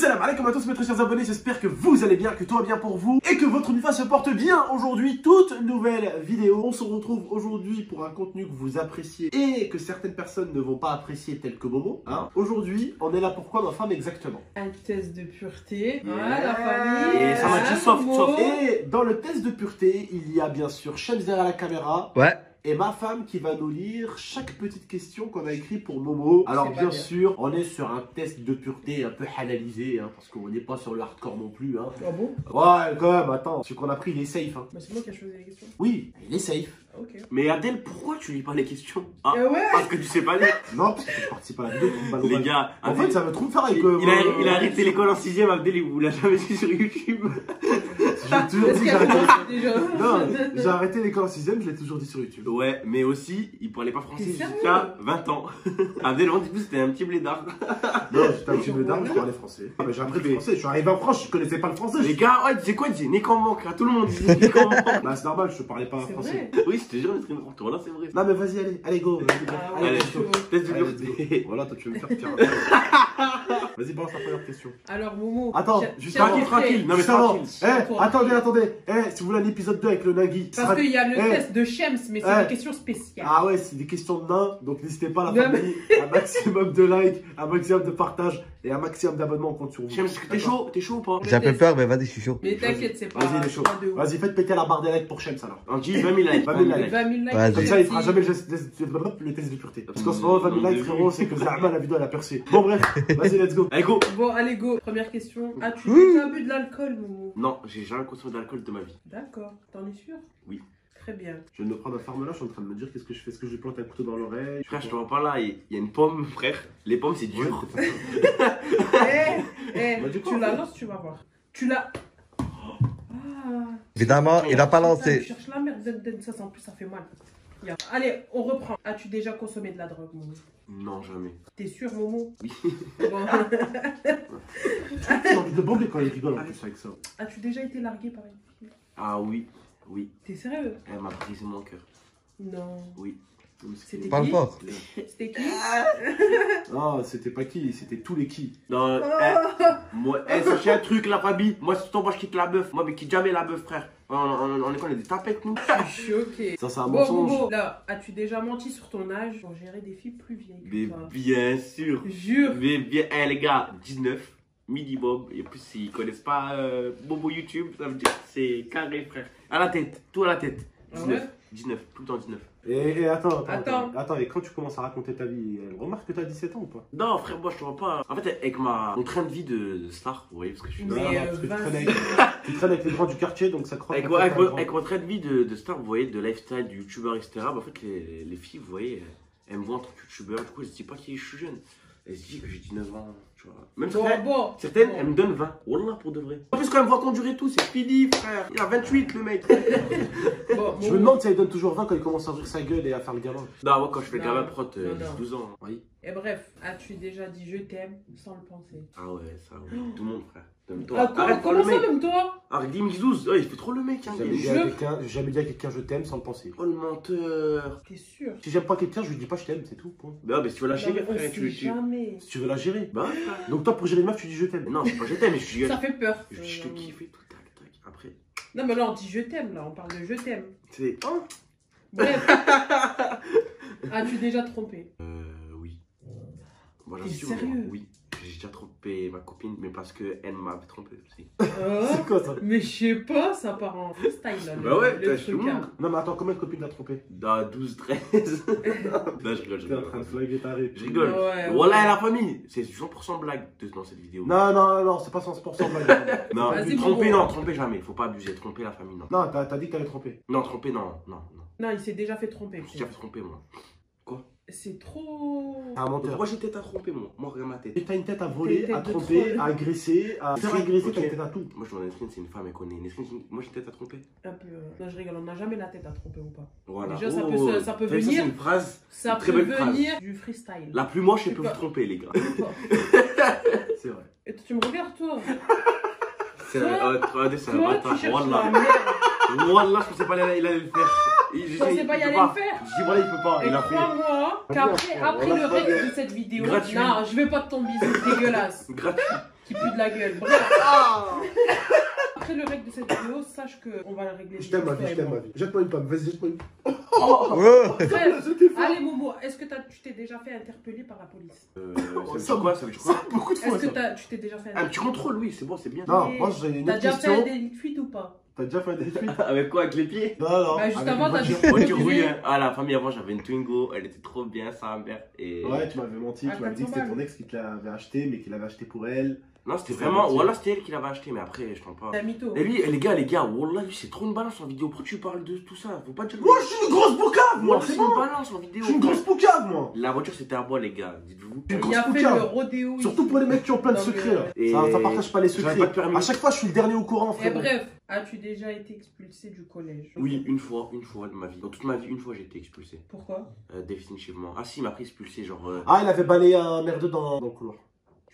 Salam alaikum à tous mes très chers abonnés, j'espère que vous allez bien, que tout va bien pour vous et que votre Mifa se porte bien. Aujourd'hui, toute nouvelle vidéo. On se retrouve aujourd'hui pour un contenu que vous appréciez et que certaines personnes ne vont pas apprécier tel que Momo. Aujourd'hui, on est là pour quoi ma femme exactement? Un test de pureté, la famille. Et ça m'a dit soft. Et dans le test de pureté, il y a bien sûr Shems derrière la caméra. Ouais. Et ma femme qui va nous lire chaque petite question qu'on a écrite pour Momo. Alors bien sûr, on est sur un test de pureté un peu halalisé, parce qu'on n'est pas sur le hardcore non plus. Ah bon? Ouais, quand même, attends, celui qu'on a pris, il est safe. Bah, c'est moi qui ai choisi les questions. Oui, il est safe. Ah, ok. Mais Adèle, pourquoi tu lis pas les questions? Ouais. Parce que tu sais pas lire. Non, parce que tu participes à la vidéo, tu me balles au Les bal. gars, En Adèle, fait, ça veut trop me faire avec... il a arrêté l'école en 6ème, Abdel, il vous l'a jamais vu sur YouTube. J'ai toujours dit que j'ai arrêté... déjà. Non, j'ai arrêté l'école en 6ème, je l'ai toujours dit sur YouTube. Ouais, mais aussi, il parlait pas français T'es sérieux? jusqu'à 20 ans. Abdel, on dit plus, c'était un petit blédard. Non, j'étais un petit peu d'armes, je parlais français. Mais j'ai appris le français, je suis arrivé en France, je connaissais pas le français. Les gars, ouais, tu sais quoi, il disait né qu'en manque, à tout le monde, il disait né qu'en manque. Bah c'est normal, je parlais pas C'est français. vrai. Oui, je te jure, c'est n'importe quoi, là, c'est vrai. Non mais vas-y, allez, go. Ah, Allez, Allez, let's go. test de Allez, pureté. let's go. Voilà, toi tu veux me faire pire. Vas-y, balance la première question. Alors, Momo. Attends, tiens- juste tiens, tranquille, prêt. tranquille. Non, mais Juste avant. tranquille. Attendez. Si vous voulez un épisode 2 avec le Nagui. Parce qu'il y a le test de Shems, mais c'est des questions spéciales. Ah ouais, c'est des questions de nains, donc n'hésitez pas la Non, famille, un maximum de likes, un maximum de partage et un maximum d'abonnements, on compte sur vous. James, est-ce que t'es chaud ou pas? J'ai un peu peur, mais vas-y, je suis chaud. Mais t'inquiète, c'est pas. Vas-y, il est chaud. pas de ouf. Vas-y, faites péter la barre des likes pour Shems alors. On dit 20 000 likes. 20 000 likes. 20 000 likes. Vas-y. Comme ça, il fera jamais le test de pureté. Parce qu'en ce moment, 20 000 likes, frérot, c'est que Zahma, la vidéo, elle a percé. Bon, bref, vas-y, let's go. Allez, go. Bon, allez, go. Première question. As-tu déjà bu de l'alcool, Momo? Non, j'ai jamais consommé d'alcool de ma vie. D'accord. T'en es sûr? Oui. Très bien. Je viens de me prendre un farme là, je suis en train de me dire qu'est-ce que je fais. Est-ce que je lui plante un couteau dans l'oreille? Frère, je te vois pas là, il y a une pomme, frère. Les pommes, c'est dur. Bah, du coup, Tu en la fait- lances, tu vas voir. Tu la. Ah. Évidemment, il a pas Putain, lancé. tu cherches la merde, ça en plus ça fait mal. Allez, on reprend. As-tu déjà consommé de la drogue, Momo? Non, jamais. T'es sûr, Momo? Oui. Bon. J'ai envie de bomber quand il rigole en plus avec ça. As-tu déjà été largué par une fille? Ah oui, oui. T'es sérieux? Elle m'a brisé mon cœur. Non. Oui. C'était Parle qui? fort. C'était qui? Non, c'était pas qui, c'était tous les qui. Non, moi, sachez un truc, la famille. Moi, si toi, moi, je quitte la meuf. Moi, mais quitte jamais la meuf, frère. On est quoi, on est des tapettes, nous. Je suis choquée. Ça, c'est un Bon, mensonge. Momo, là, as-tu déjà menti sur ton âge pour gérer des filles plus vieilles Mais que toi? bien sûr. Jure. Mais bien, les gars, 19 minimum. Et plus, s'ils connaissent pas Bobo YouTube, ça veut dire que c'est carré, frère. À la tête, tout à la tête. Ah 19, ouais? 19, tout le temps 19. Et attends, Attends. et quand tu commences à raconter ta vie, elle remarque que t'as 17 ans ou pas? Non, frère, moi, je te vois pas. En fait, avec mon train de vie de star, vous voyez, parce que je suis Mais, Non, parce que vas-y. tu traînes avec les grands du quartier, donc ça croit. Avec mon train de vie de star, vous voyez, de lifestyle, de youtubeur, etc. Bah, en fait, les filles, vous voyez, elles me voient en tant que youtubeur. Du coup, elles se disent pas que je suis jeune. Elles se disent que j'ai 19 ans, tu vois. Même certaines, elles me donnent 20. Wallah, pour de vrai. En plus, quand elles me voient conduire et tout, c'est fini, frère. Il a 28, le mec. Bon, Je me demande si elle donne toujours 20 quand il commence à ouvrir sa gueule et à faire le gamin. Non, moi, quand je fais le Non, gamin, prot, non, non. 12 ans. Oui. Et bref, as-tu déjà dit je t'aime sans le penser? Ah ouais, ça, ouais. Tout le monde, frère. Même toi. Ah, Arrête, comment le ça, mec. même toi? Arrête, dis 12. Ouais, il fait trop le mec, hein. J'ai jamais dit à quelqu'un je t'aime sans le penser. Oh, le menteur. T'es sûr? Si j'aime pas quelqu'un, je lui dis pas je t'aime, c'est tout. Point. Bah, mais si tu veux la Non, chérie, mais on frère, sait tu. jamais. Si tu veux la gérer. Bah, ouais, frère. Donc toi pour gérer une meuf, tu dis je t'aime. Mais non, c'est pas je t'aime, mais je dis. Ça fait peur. Je te kiffe et tout, tac, tac. Après, Non, mais là, on dit je t'aime, là. On parle de je t'aime. c'est. Oh. Bref. As-tu déjà trompé? Oui. Moi, T'es j'assure. sérieux? Oui. J'ai déjà trompé ma copine, mais parce qu'elle m'avait trompé aussi. C'est quoi ça? Mais je sais pas, ça part en freestyle, là. Bah ouais, le t'as truc, tout le hein. monde. Non mais attends, combien de copines t'as trompé? Dans 12, 13. Non, je rigole, je T'es en rigole. train de flaguer ta ré. Je rigole. Ouais, Voilà, ouais. la famille. C'est 100% blague dans cette vidéo. Non, c'est pas 100% blague. Non, Vas-y, tromper, Bobo. non, tromper jamais. Faut pas abuser. Tromper la famille, non. Non, t'as dit que t'allais tromper. Non, tromper, non. Non. Non, il s'est déjà fait tromper. Je me suis déjà fait tromper, moi. C'est trop. T'es un menteur. Moi, j'ai tête à tromper, moi. Moi, regarde ma tête. Et t'as une tête à voler, T'as à une tête de tromper, troll. à agresser, à faire Ok. agresser, t'as une tête à tout. Moi, je vois Nesrine, c'est une femme, elle connaît. Nesrine, moi, j'ai une tête à tromper. Un peu. Non, je rigole, on n'a jamais la tête à tromper ou pas. Voilà. Déjà, ça Oh, peut ça peut t'as vu, ça, venir. c'est une phrase. Ça Très peut belle phrase. venir du freestyle. La plus moche, elle peut pas- vous tromper, les gars. C'est vrai. Et toi, tu me regardes, toi. C'est vrai. Regardez, c'est un Toi, tu bâtard. cherches Wallah. la merde. Wallah, je pensais pas il allait le faire. Je pensais pas y aller le faire. Je dis voilà, il peut pas. Et Il a fait. crois-moi qu'après Voilà, le reste de cette vidéo, Gratuit. non, je veux pas de ton bisou dégueulasse. Gratuit. qui pue de la gueule. Bref. Après le règle de cette vidéo, sache qu'on va la régler. Je t'aime ma vie, je t'aime ma vie. Jette-moi une pomme, vas-y, jette-moi une pomme. Bref, allez Momo, est-ce que tu t'es déjà fait interpeller par la police? Ça veut dire quoi? Ça veut dire quoi? Beaucoup de fois. Est-ce que tu t'es déjà fait Un petit contrôle, oui, c'est bon, c'est bien. Non, moi j'ai une T'as autre déjà fait un question. délit de fuite ou pas? T'as déjà fait un délit de fuite? Avec quoi? Avec les pieds? Non, non. Bah, juste avec avant, une t'as dit. voiture. Voiture, oui. Ah, la famille avant, j'avais une Twingo, elle était trop bien, sa mère. Et... Ouais, tu m'avais menti, Ah, tu m'avais dit que c'était 400 ton ex qui te l'avait acheté, mais qu'il l'avait acheté pour elle. Non, c'était C'est vraiment. ça, Voilà, c'était elle qui l'avait acheté, mais après, je t'en parle. C'est un mytho. Et lui, les gars, wallah, lui, c'est trop une balance en vidéo. Pourquoi tu parles de tout ça? Faut pas dire. Moi, je suis une grosse boucave, moi, Moi, c'est c'est une bon. balance en vidéo. Je suis une grosse boucave, moi. La voiture, c'était à moi, les gars, dites-vous. Une Il grosse a fait boucave. le rodéo. Surtout pour les mecs qui ont plein de Non, mais- secrets là. Et- Ça partage pas les J'avais secrets. pas de permis. À chaque fois, je suis le dernier au courant, Et frère. bref, as-tu déjà été expulsé du collège? Oui, une fois de ma vie. Dans toute ma vie, une fois, j'ai été expulsé. Pourquoi? Définitivement. Ah, si, il m'a pris expulsé, genre. Ah, il avait balayé un merde dans le couloir.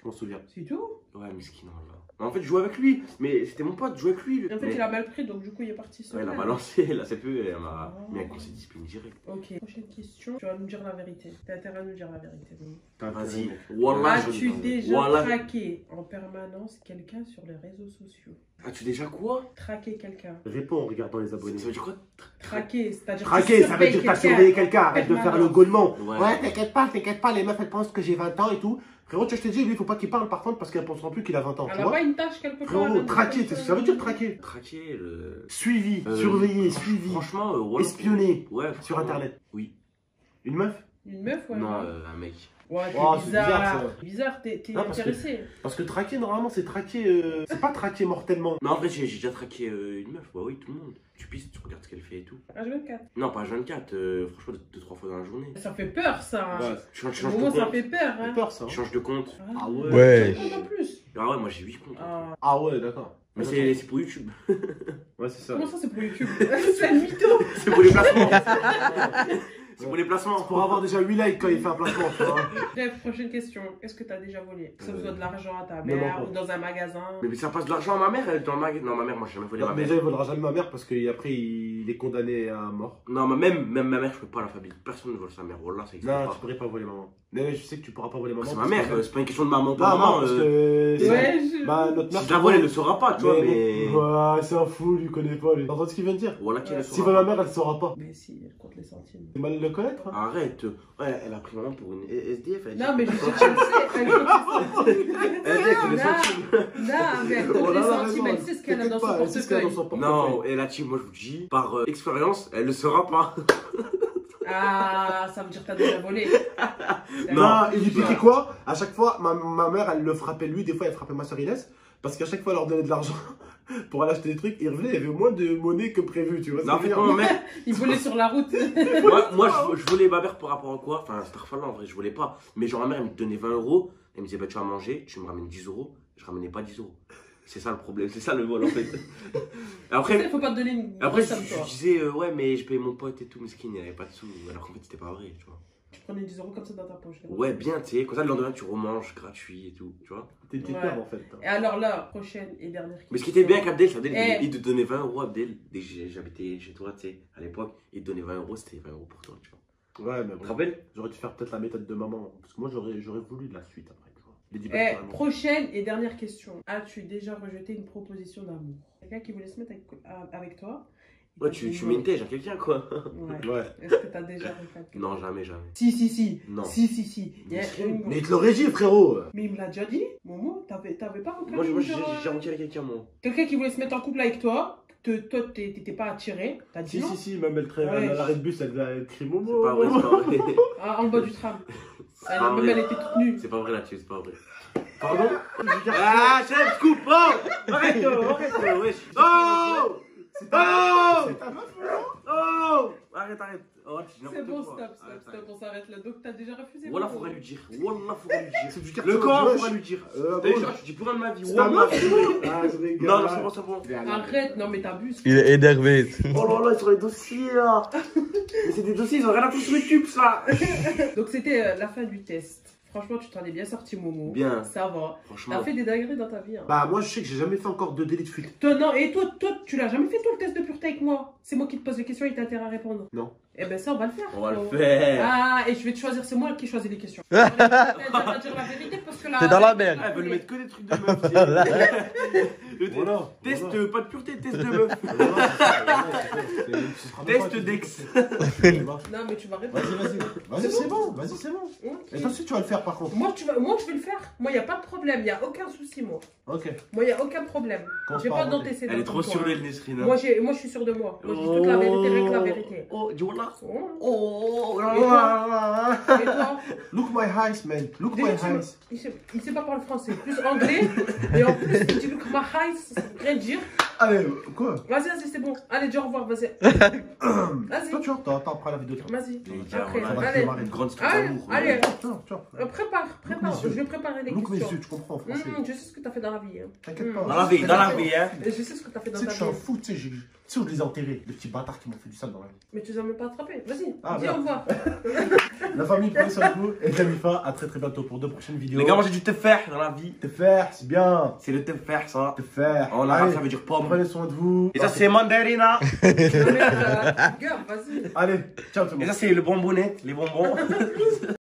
Je m'en souviens. C'est tout? Ouais, miskin, là. En fait, je jouais avec lui, mais c'était mon pote, je jouais avec lui. En fait, Mais- il a mal pris, donc du coup, il est parti seul. Ouais, il a balancé, là, c'est peu, elle m'a Oh. mis un conseil de discipline direct. Ok, prochaine question. Tu vas nous dire la vérité. T'as intérêt à nous dire la vérité. Donc. Vas-y. Wallah, As-tu déjà Wallah. traqué en permanence quelqu'un sur les réseaux sociaux? As-tu déjà quoi? Traquer quelqu'un. Réponds en regardant les Ça abonnés. veut dire quoi? Traquer, c'est-à-dire. Traquer, ça veut dire que t'as surveillé quelqu'un. Arrête de faire le gaulement. Ouais. Ouais, t'inquiète pas, les meufs elles pensent que j'ai 20 ans et tout. Frérot, tu vois, je te dis, lui, il faut pas qu'il parle par contre parce qu'elle penseront plus qu'il a 20 ans. Elle Tu a pas vois? une tâche quelque part. Frérot, elle traquer, a- ça veut dire traquer. Traquer, le. Suivi, Euh, surveillé, suivi. Franchement, wallah, Espionné. Ouais, Sur franchement, internet. Oui. Une meuf? Une meuf, ouais. Non, un mec. Ouais, t'es Oh, c'est bizarre, bizarre. ça. Bizarre, t'es Non, parce que- intéressé. Parce que traquer, normalement, c'est traquer. C'est pas traquer mortellement. Non, en vrai, j'ai déjà traqué une meuf, bah oui, tout le monde. Tu pisses, tu regardes ce qu'elle fait et tout. H24. Non, pas 24, franchement, 2-3 fois dans la journée. Ça fait peur, ça. Ouais. Tu changes Au de moment, ça compte. fait peur, C'est hein. peur ça. Tu changes de compte. Ah ouais. Ouais. En plus. Ah ouais, moi j'ai 8 comptes. Ah. Ah ouais, d'accord. Mais c'est pour YouTube. Ouais, c'est ça. Comment ça, c'est pour YouTube? C'est un mytho. C'est pour les placements. C'est pour les placements. Pour avoir déjà 8 likes quand il fait un placement, tu vois. Bref, prochaine question. Est-ce que t'as déjà volé? Que ce soit de l'argent à ta non, mère non. ou dans un magasin? Mais ça passe de l'argent à ma mère, elle est dans le magasin. Non, ma mère, moi j'ai jamais volé Non, ma mère. déjà, il volera jamais ma mère parce qu'après, il est condamné à mort. Non, mais même ma mère, je peux pas la famille. Personne ne vole sa mère. Wallah, ça existe Non, pas. tu pourrais pas voler maman. Mais je sais que tu pourras pas voler maman. C'est ma parce mère, que- c'est pas une question de maman pour Non, non, maman. parce que. Ouais, Bah, notre mère. Si je la vole, elle ne saura pas, tu vois, mais. Ouais, c'est un fou, il connaît pas, lui. T'entends ce qu'il vient de dire? Wallah, qu'elle ne Si saura va pas. ma mère, elle saura pas. Mais si, elle compte les centimes. C'est mal de le connaître, hein. Arrête. Ouais, elle a pris maman pour une SDF. Elle Non, mais je sais, sais elle sait. Elle compte les centimes. Elle compte les Non, centimes. non, mais elle compte Oh les là là, centimes. raison. Elle sait ce qu'elle a dans T'inquiète son pas, elle sait ce qu'elle a dans portefeuille. son portefeuille. Non, et la team, moi je vous dis, par expérience, elle ne saura pas. Ah, ça veut dire que t'as déjà volé. Non, il lui piquait quoi? À chaque fois, ma mère, elle le frappait lui, des fois, elle frappait ma soeur Inès. Parce qu'à chaque fois, elle leur donnait de l'argent pour aller acheter des trucs. Il revenait, il y avait moins de monnaie que prévu, tu vois. Non, en fait, c'est ma mère, Il volait sur la route. moi je volais ma mère par rapport à quoi? Enfin, c'était en vrai, je volais pas. Mais genre, ma mère, elle me donnait 20 euros. Elle me disait, bah, tu vas manger, tu me ramènes 10 euros. Je ramenais pas 10 euros. C'est ça le problème, c'est ça le vol en fait. Après, il Après, faut pas te donner une après grosse somme, toi. je disais, ouais, mais je payais mon pote et tout, mais il n'y avait pas de sous. Alors qu'en fait, c'était pas vrai, tu vois. Tu prenais 10 euros comme ça dans ta poche. Ouais, bien, tu sais, comme ça, le lendemain, tu remanges gratuit et tout, tu vois. T'es Ouais. peur en fait. Et alors là, prochaine et dernière question. Mais ce qui était bien avec Abdel, c'est Abdel, Eh. il te donnait 20 euros, Abdel. Dès que j'habitais chez toi, tu sais, à l'époque, il te donnait 20 euros, c'était 20 euros pour toi, tu vois. Ouais, mais Tu te bon. rappelles? J'aurais dû faire peut-être la méthode de maman. Parce que moi, j'aurais voulu de la suite après, tu vois. Les 10 Eh, personnes. prochaine et dernière question. As-tu déjà rejeté une proposition d'amour? Quelqu'un qui voulait se mettre avec toi? il Ouais, t'a tu dit mets non. une tège à quelqu'un, quoi. Ouais. Ouais. Est-ce que t'as déjà refait? Non, jamais, jamais. Si. Non. Si. Il y a une- Mais il te l'aurait dit, frérot. Mais il me l'a déjà dit. Momo, t'avais pas reconnu Moi, j'ai genre, retiré quelqu'un, moi. quelqu'un qui voulait se mettre en couple avec toi. Toi, t'étais pas attiré. T'as dit non. Si, même elle traîne Ouais. à l'arrêt de bus, elle crie Momo. C'est pas vrai, c'est pas vrai. Ah, en bas du tram. C'est pas Même vrai. elle était toute nue. C'est pas vrai là-dessus, c'est pas vrai. Pardon? Ah, chef, coupe! Oh! Arrête, wesh! Oh! C'est ta meuf, Oh! Arrête! Oh, tu dis C'est n'importe bon, quoi. stop, Arrête. on s'arrête là. Donc t'as déjà refusé. Wallah, Momo. faudrait lui dire. Wallah, faudrait lui dire. C'est du quartier. Le corps, wesh. faudrait lui dire. Bon. Déjà, je dis pour un de ma vie. C'est ta Wallah. meuf? Ah, je rigole. Non, c'est bon. Arrête, non mais t'abuses. Il est énervé. Oh là là, sur les dossiers là. Mais c'est des dossiers, ils ont rien à foutre sur YouTube, ça. Donc c'était la fin du test. Franchement, tu t'en es bien sorti, Momo. Bien. Ça va. Franchement. T'as fait des dingueries dans ta vie. Hein. Bah, moi, je sais que j'ai jamais fait encore de délit de fuite. Toi, non, et toi, tu l'as jamais fait, toi, le test de pureté avec moi. C'est moi qui te pose les questions et t'as intérêt à répondre. Non. Eh ben, ça, on va le faire. On va le faire. Ah, et je vais te choisir, c'est moi qui choisis les questions. Je vais pas dire la vérité parce que là. T'es dans la merde. Elle veut le mettre que des trucs de meuf. Voilà. Test, pas de pureté, test de meuf. Test d'ex. Non, mais tu vas répondre. Vas-y, c'est bon. Vas-y, c'est bon. Ok. Et toi aussi, tu vas le faire par contre. Moi, je vais le faire. Moi, il n'y a pas de problème. Il n'y a aucun souci, moi. Ok. Moi, il n'y a aucun problème. Quand J'ai on pas parle d'antécédents. Elle est trop comme sûre toi, d'elle, Nesrine. Moi, je suis sûre de moi. Moi, je dis toute la vérité, rien que la vérité. Oh, dis voilà. Oh. Oh, Et toi? Look my eyes, man. Look my Déjà, eyes. il sait pas parler français, plus anglais. Et en plus, il dit look my eyes, ça veut rien dire. Allez, quoi? Vas-y, c'est bon. Allez, dis au revoir, vas-y. Vas-y, Toi, tu vois, t'as après la vidéo. vas-y. Après, on va Allez, démarrer. Une grande histoire allez, d'amour. allez. Tiens. Prépare. mes Je yeux. vais préparer les Look mes questions. yeux, tu comprends en français. Je sais ce que t'as fait dans la vie. Hein. T'inquiète pas. Dans la vie, hein. Je sais ce que t'as fait Tu dans sais que ta je suis un vie. fou, tu sais, tu sais où je les ai enterrés, les petits bâtards qui m'ont fait du sale dans la vie. Mais tu les as même pas attrapés. Vas-y, Ah, dis merde. au revoir. La famille, prenez soin de vous. Et Damifa, à très bientôt pour 2 prochaines vidéos. Les gars, moi j'ai dû te faire dans la vie. Te faire, c'est bien. C'est le te faire, ça. Te faire. En arabe, Allez, ça veut dire pomme. prenez soin de vous. Et ça, c'est mandarina. Non, mais, gars, vas-y. Allez, ciao tout le monde. Et ça, c'est le bonbonnet, les bonbons.